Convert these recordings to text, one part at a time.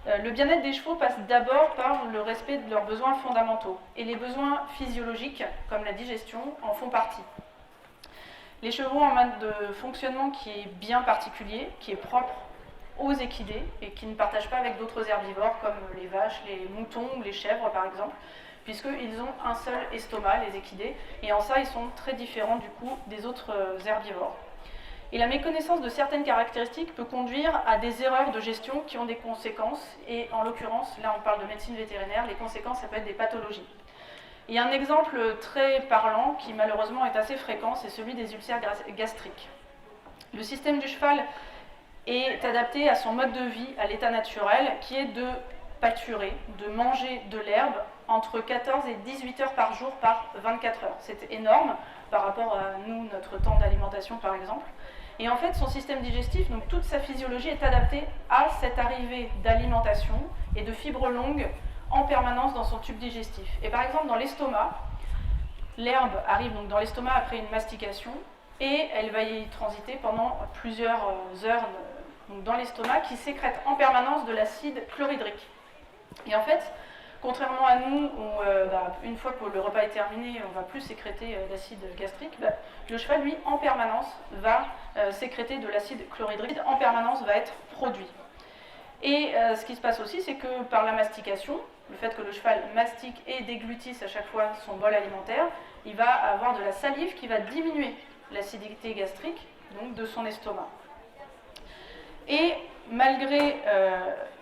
Le bien-être des chevaux passe d'abord par le respect de leurs besoins fondamentaux. Et les besoins physiologiques, comme la digestion, en font partie. Les chevaux ont un mode de fonctionnement qui est bien particulier, qui est propre aux équidés et qui ne partagent pas avec d'autres herbivores comme les vaches, les moutons ou les chèvres par exemple, puisqu'ils ont un seul estomac, les équidés, et en ça ils sont très différents du coup des autres herbivores. Et la méconnaissance de certaines caractéristiques peut conduire à des erreurs de gestion qui ont des conséquences, et en l'occurrence, là on parle de médecine vétérinaire, les conséquences ça peut être des pathologies. Il y a un exemple très parlant qui malheureusement est assez fréquent, c'est celui des ulcères gastriques. Le système du cheval est adapté à son mode de vie, à l'état naturel, qui est de pâturer, de manger de l'herbe entre 14 et 18 heures par jour par 24 heures. C'est énorme par rapport à nous, notre temps d'alimentation par exemple. Et en fait, son système digestif, donc toute sa physiologie est adaptée à cette arrivée d'alimentation et de fibres longues en permanence dans son tube digestif. Et par exemple, dans l'estomac, l'herbe arrive donc dans l'estomac après une mastication et elle va y transiter pendant plusieurs heures donc dans l'estomac qui sécrète en permanence de l'acide chlorhydrique. Et en fait, contrairement à nous, où une fois que le repas est terminé, on ne va plus sécréter d'acide gastrique, le cheval, lui, en permanence, va sécréter de l'acide chlorhydrique, en permanence va être produit. Et ce qui se passe aussi, c'est que par la mastication, le fait que le cheval mastique et déglutisse à chaque fois son bol alimentaire, il va avoir de la salive qui va diminuer l'acidité gastrique donc de son estomac. Et malgré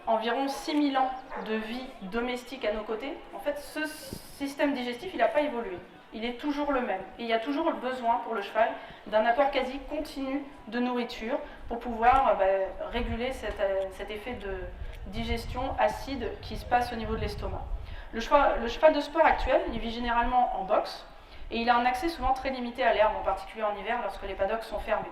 environ 6000 ans de vie domestique à nos côtés, en fait, ce système digestif, il n'a pas évolué. Il est toujours le même. Et il y a toujours le besoin pour le cheval d'un apport quasi continu de nourriture pour pouvoir réguler cet effet de digestion acide qui se passe au niveau de l'estomac. Le cheval de sport actuel, il vit généralement en boxe et il a un accès souvent très limité à l'herbe, en particulier en hiver lorsque les paddocks sont fermés.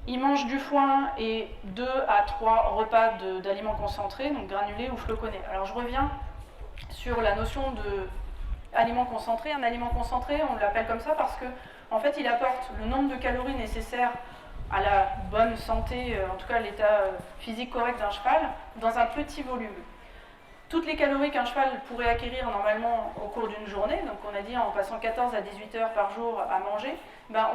Il mange du foin et 2 à 3 repas d'aliments concentrés, donc granulés ou floconnés. Alors je reviens sur la notion d'aliment concentré. Un aliment concentré, on l'appelle comme ça parce que en fait, il apporte le nombre de calories nécessaires à la bonne santé, en tout cas à l'état physique correct d'un cheval, dans un petit volume. Toutes les calories qu'un cheval pourrait acquérir normalement au cours d'une journée, donc on a dit en passant 14 à 18 heures par jour à manger,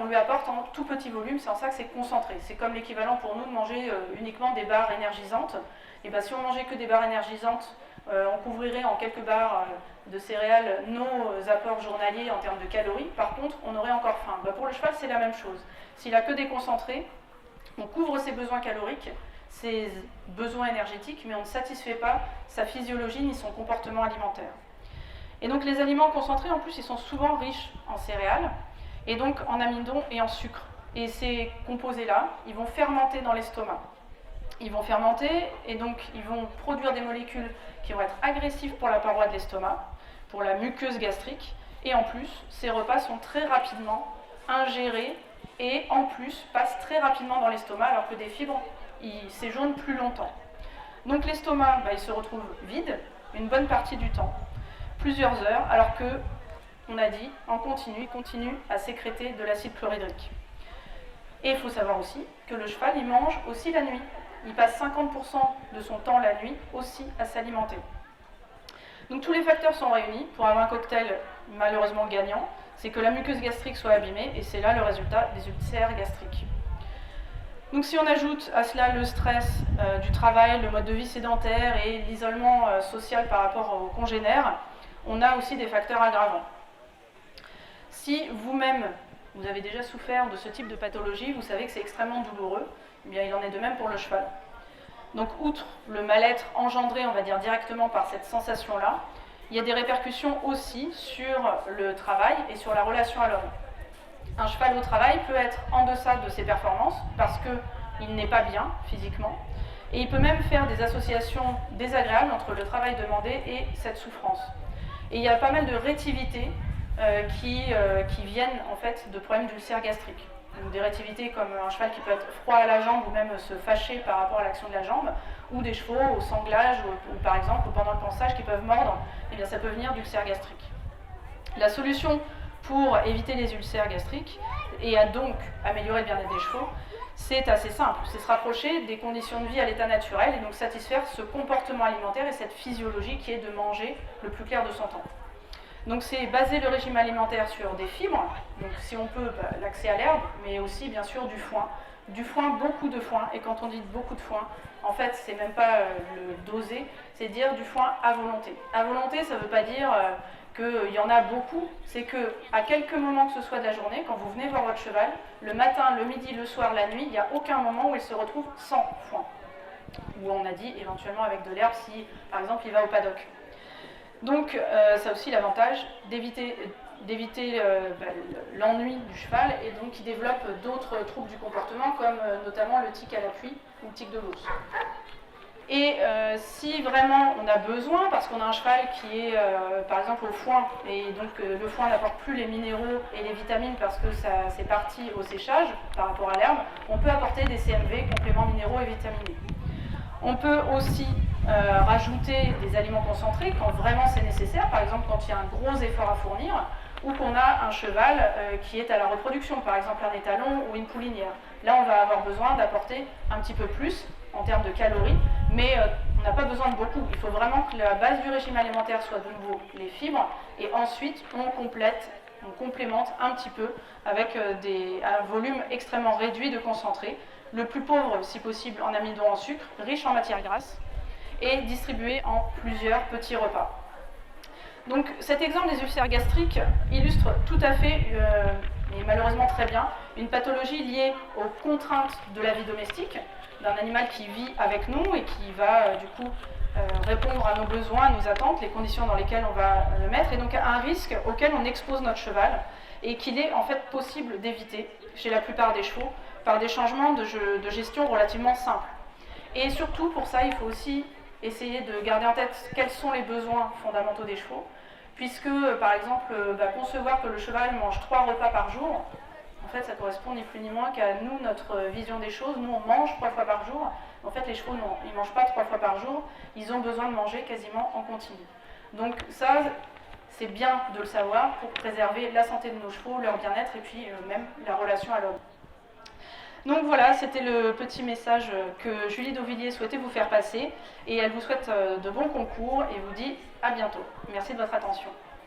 on lui apporte en tout petit volume, c'est en ça que c'est concentré. C'est comme l'équivalent pour nous de manger uniquement des barres énergisantes. Et si on mangeait que des barres énergisantes, on couvrirait en quelques barres de céréales nos apports journaliers en termes de calories. Par contre, on aurait encore faim. Pour le cheval, c'est la même chose. S'il n'a que des concentrés, on couvre ses besoins caloriques, ses besoins énergétiques, mais on ne satisfait pas sa physiologie ni son comportement alimentaire. Et donc les aliments concentrés, en plus, ils sont souvent riches en céréales, et donc en amidon et en sucre. Et ces composés-là, ils vont fermenter dans l'estomac. Ils vont fermenter, et donc ils vont produire des molécules qui vont être agressives pour la paroi de l'estomac, pour la muqueuse gastrique, et en plus, ces repas sont très rapidement ingérés, et en plus passent très rapidement dans l'estomac, alors que des fibres, ils séjournent plus longtemps. Donc l'estomac, il se retrouve vide, une bonne partie du temps, plusieurs heures, alors que, on a dit, en continu, il continue à sécréter de l'acide chlorhydrique. Et il faut savoir aussi que le cheval, il mange aussi la nuit. Il passe 50% de son temps la nuit aussi à s'alimenter. Donc tous les facteurs sont réunis pour avoir un cocktail malheureusement gagnant, c'est que la muqueuse gastrique soit abîmée, et c'est là le résultat des ulcères gastriques. Donc si on ajoute à cela le stress du travail, le mode de vie sédentaire et l'isolement social par rapport aux congénères, on a aussi des facteurs aggravants. Si vous-même, vous avez déjà souffert de ce type de pathologie, vous savez que c'est extrêmement douloureux, eh bien il en est de même pour le cheval. Donc outre le mal-être engendré, on va dire directement par cette sensation-là, il y a des répercussions aussi sur le travail et sur la relation à l'homme. Un cheval au travail peut être en deçà de ses performances parce qu'il n'est pas bien physiquement, et il peut même faire des associations désagréables entre le travail demandé et cette souffrance. Et il y a pas mal de rétivités qui viennent en fait de problèmes d'ulcères gastriques. Donc des rétivités comme un cheval qui peut être froid à la jambe ou même se fâcher par rapport à l'action de la jambe, ou des chevaux au sanglage ou par exemple pendant le pansage qui peuvent mordre, eh bien ça peut venir d'ulcères gastriques. La solution pour éviter les ulcères gastriques et à donc améliorer le bien-être des chevaux, c'est assez simple, c'est se rapprocher des conditions de vie à l'état naturel et donc satisfaire ce comportement alimentaire et cette physiologie qui est de manger le plus clair de son temps. Donc c'est baser le régime alimentaire sur des fibres, donc si on peut, l'accès à l'herbe, mais aussi bien sûr du foin. Du foin, beaucoup de foin, et quand on dit beaucoup de foin, en fait c'est même pas le doser, c'est dire du foin à volonté. À volonté, ça ne veut pas dire qu'il y en a beaucoup, c'est qu'à quelques moments que ce soit de la journée, quand vous venez voir votre cheval, le matin, le midi, le soir, la nuit, il n'y a aucun moment où il se retrouve sans foin. Ou on a dit éventuellement avec de l'herbe si par exemple il va au paddock. Donc ça a aussi l'avantage d'éviter l'ennui du cheval et donc qui développe d'autres troubles du comportement comme notamment le tic à l'appui ou le tic de l'os. Et si vraiment on a besoin, parce qu'on a un cheval qui est par exemple au foin, et donc le foin n'apporte plus les minéraux et les vitamines parce que c'est parti au séchage par rapport à l'herbe, on peut apporter des CMV, compléments minéraux et vitaminés. On peut aussi rajouter des aliments concentrés quand vraiment c'est nécessaire, par exemple quand il y a un gros effort à fournir, ou qu'on a un cheval qui est à la reproduction, par exemple un étalon ou une poulinière. Là, on va avoir besoin d'apporter un petit peu plus en termes de calories, mais on n'a pas besoin de beaucoup. Il faut vraiment que la base du régime alimentaire soit de nouveau les fibres, et ensuite on complémente un petit peu avec un volume extrêmement réduit de concentré, le plus pauvre si possible en amidon, en sucre, riche en matières grasses, et distribué en plusieurs petits repas. Donc cet exemple des ulcères gastriques illustre tout à fait, et malheureusement très bien, une pathologie liée aux contraintes de la vie domestique, d'un animal qui vit avec nous et qui va du coup répondre à nos besoins, à nos attentes, les conditions dans lesquelles on va le mettre, et donc à un risque auquel on expose notre cheval, et qu'il est en fait possible d'éviter chez la plupart des chevaux, par des changements de gestion relativement simples. Et surtout, pour ça, il faut aussi essayer de garder en tête quels sont les besoins fondamentaux des chevaux, puisque, par exemple, concevoir que le cheval mange 3 repas par jour, en fait, ça correspond ni plus ni moins qu'à nous, notre vision des choses. Nous, on mange 3 fois par jour. En fait, les chevaux, non, ils ne mangent pas 3 fois par jour, ils ont besoin de manger quasiment en continu. Donc ça, c'est bien de le savoir pour préserver la santé de nos chevaux, leur bien-être et puis même la relation à l'homme. Donc voilà, c'était le petit message que Julie Dauvilliers souhaitait vous faire passer, et elle vous souhaite de bons concours et vous dit à bientôt. Merci de votre attention.